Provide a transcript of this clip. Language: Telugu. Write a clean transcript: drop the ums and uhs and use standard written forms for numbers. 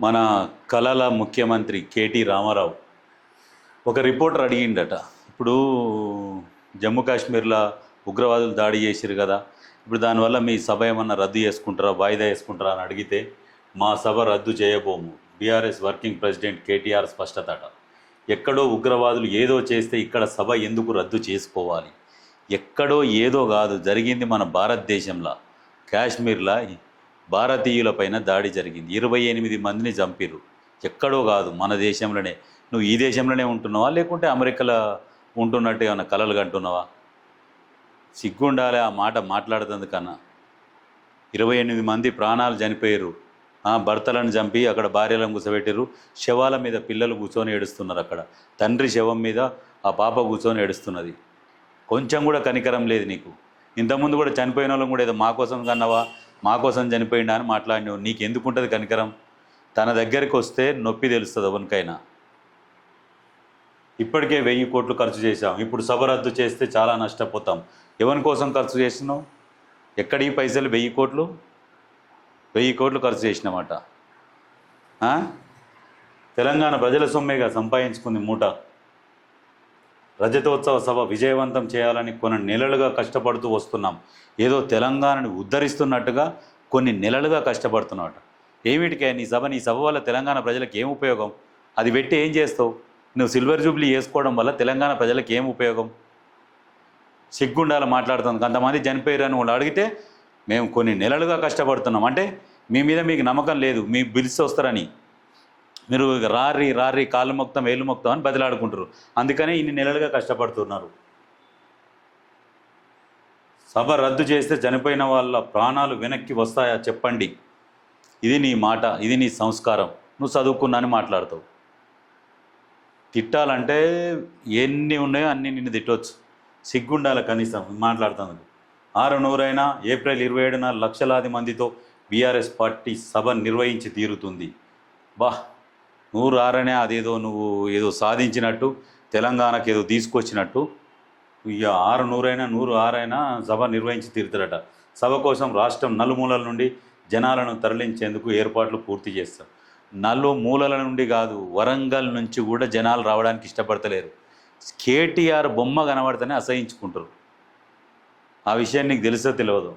మన కళల ముఖ్యమంత్రి కేటీ రామారావు ఒక రిపోర్టర్ అడిగిండట. ఇప్పుడు జమ్మూ కాశ్మీర్లో ఉగ్రవాదులు దాడి చేసిరు కదా, ఇప్పుడు దానివల్ల మీ సభ ఏమన్నా రద్దు చేసుకుంటారా, వాయిదా వేసుకుంటారా అని అడిగితే మా సభ రద్దు చేయబోము. బీఆర్ఎస్ వర్కింగ్ ప్రెసిడెంట్ కేటీఆర్ స్పష్టతట. ఎక్కడో ఉగ్రవాదులు ఏదో చేస్తే ఇక్కడ సభ ఎందుకు రద్దు చేసుకోవాలి? ఎక్కడో ఏదో కాదు, జరిగింది మన భారతదేశంలో. కాశ్మీర్లో భారతీయులపైన దాడి జరిగింది, 28 మందిని చంపిరు. ఎక్కడో కాదు, మన దేశంలోనే. నువ్వు ఈ దేశంలోనే ఉంటున్నావా, లేకుంటే అమెరికాలో ఉంటున్నట్టు ఏమైనా కలలు కంటున్నావా? సిగ్గుండాలి ఆ మాట మాట్లాడుతుంది కన్నా. 28 మంది ప్రాణాలు చనిపోయారు. భర్తలను చంపి అక్కడ భార్యలను కూర్చోబెట్టారు. శవాల మీద పిల్లలు కూర్చొని ఏడుస్తున్నారు. అక్కడ తండ్రి శవం మీద ఆ పాప కూర్చొని ఏడుస్తున్నది. కొంచెం కూడా కనికరం లేదు నీకు. ఇంతకుముందు కూడా చనిపోయిన వాళ్ళం కూడా ఏదో మా కోసం కన్నావా, మా కోసం చనిపోయిందా అని మాట్లాడినావు. నీకు ఎందుకుంటుంది కనికరం? తన దగ్గరికి వస్తే నొప్పి తెలుస్తుంది ఎవరికైనా. ఇప్పటికే 1000 కోట్లు ఖర్చు చేశాం, ఇప్పుడు సభ రద్దు చేస్తే చాలా నష్టపోతాం. ఎవరి కోసం ఖర్చు చేసినావు? ఎక్కడి పైసలు? 1000 కోట్లు 1000 కోట్లు ఖర్చు చేసినామట. తెలంగాణ ప్రజల సొమ్మేగా సంపాదించుకుంది మూట. రజతోత్సవ సభ విజయవంతం చేయాలని కొన్ని నెలలుగా కష్టపడుతూ వస్తున్నాం. ఏదో తెలంగాణని ఉద్ధరిస్తున్నట్టుగా కొన్ని నెలలుగా కష్టపడుతున్నావట. ఏమిటికే నీ సభ వల్ల తెలంగాణ ప్రజలకు ఏం ఉపయోగం? అది పెట్టి ఏం చేస్తావు? నువ్వు సిల్వర్ జూబ్లీ చేసుకోవడం వల్ల తెలంగాణ ప్రజలకు ఏం ఉపయోగం? సిగ్గుండాల మాట్లాడుతుంది. కొంతమంది చనిపోయారని వాళ్ళు అడిగితే మేము కొన్ని నెలలుగా కష్టపడుతున్నాం అంటే మీ మీద మీకు నమ్మకం లేదు, మీ బిల్స్ వస్తారని. మీరు రారి కాళ్ళు మొక్తాం వేళ్ళు మొక్తాం అని బదిలాడుకుంటారు. అందుకనే ఇన్ని నెలలుగా కష్టపడుతున్నారు. సభ రద్దు చేస్తే చనిపోయిన వాళ్ళ ప్రాణాలు వెనక్కి వస్తాయా చెప్పండి? ఇది నీ మాట, ఇది నీ సంస్కారం. నువ్వు చదువుకున్నాని మాట్లాడతావు. తిట్టాలంటే ఎన్ని ఉన్నాయో అన్నీ నిన్ను తిట్టవచ్చు. సిగ్గుండాలి కనీసం మాట్లాడుతుంది. 600 ఏప్రిల్ 27న లక్షలాది మందితో బీఆర్ఎస్ పార్టీ సభ నిర్వహించి తీరుతుంది. నువ్వు రారనే అదేదో నువ్వు ఏదో సాధించినట్టు, తెలంగాణకు ఏదో తీసుకొచ్చినట్టు. ఇక 106 సభ నిర్వహించి తీరుతారట. సభ కోసం రాష్ట్రం నలుమూలల నుండి జనాలను తరలించేందుకు ఏర్పాట్లు పూర్తి చేస్తారు. నలుమూలల నుండి కాదు, వరంగల్ నుంచి కూడా జనాలు రావడానికి ఇష్టపడతలేరు. కేటీఆర్ బొమ్మ కనబడితేనే అసహించుకుంటారు. ఆ విషయం నీకు తెలుసో తెలియదు.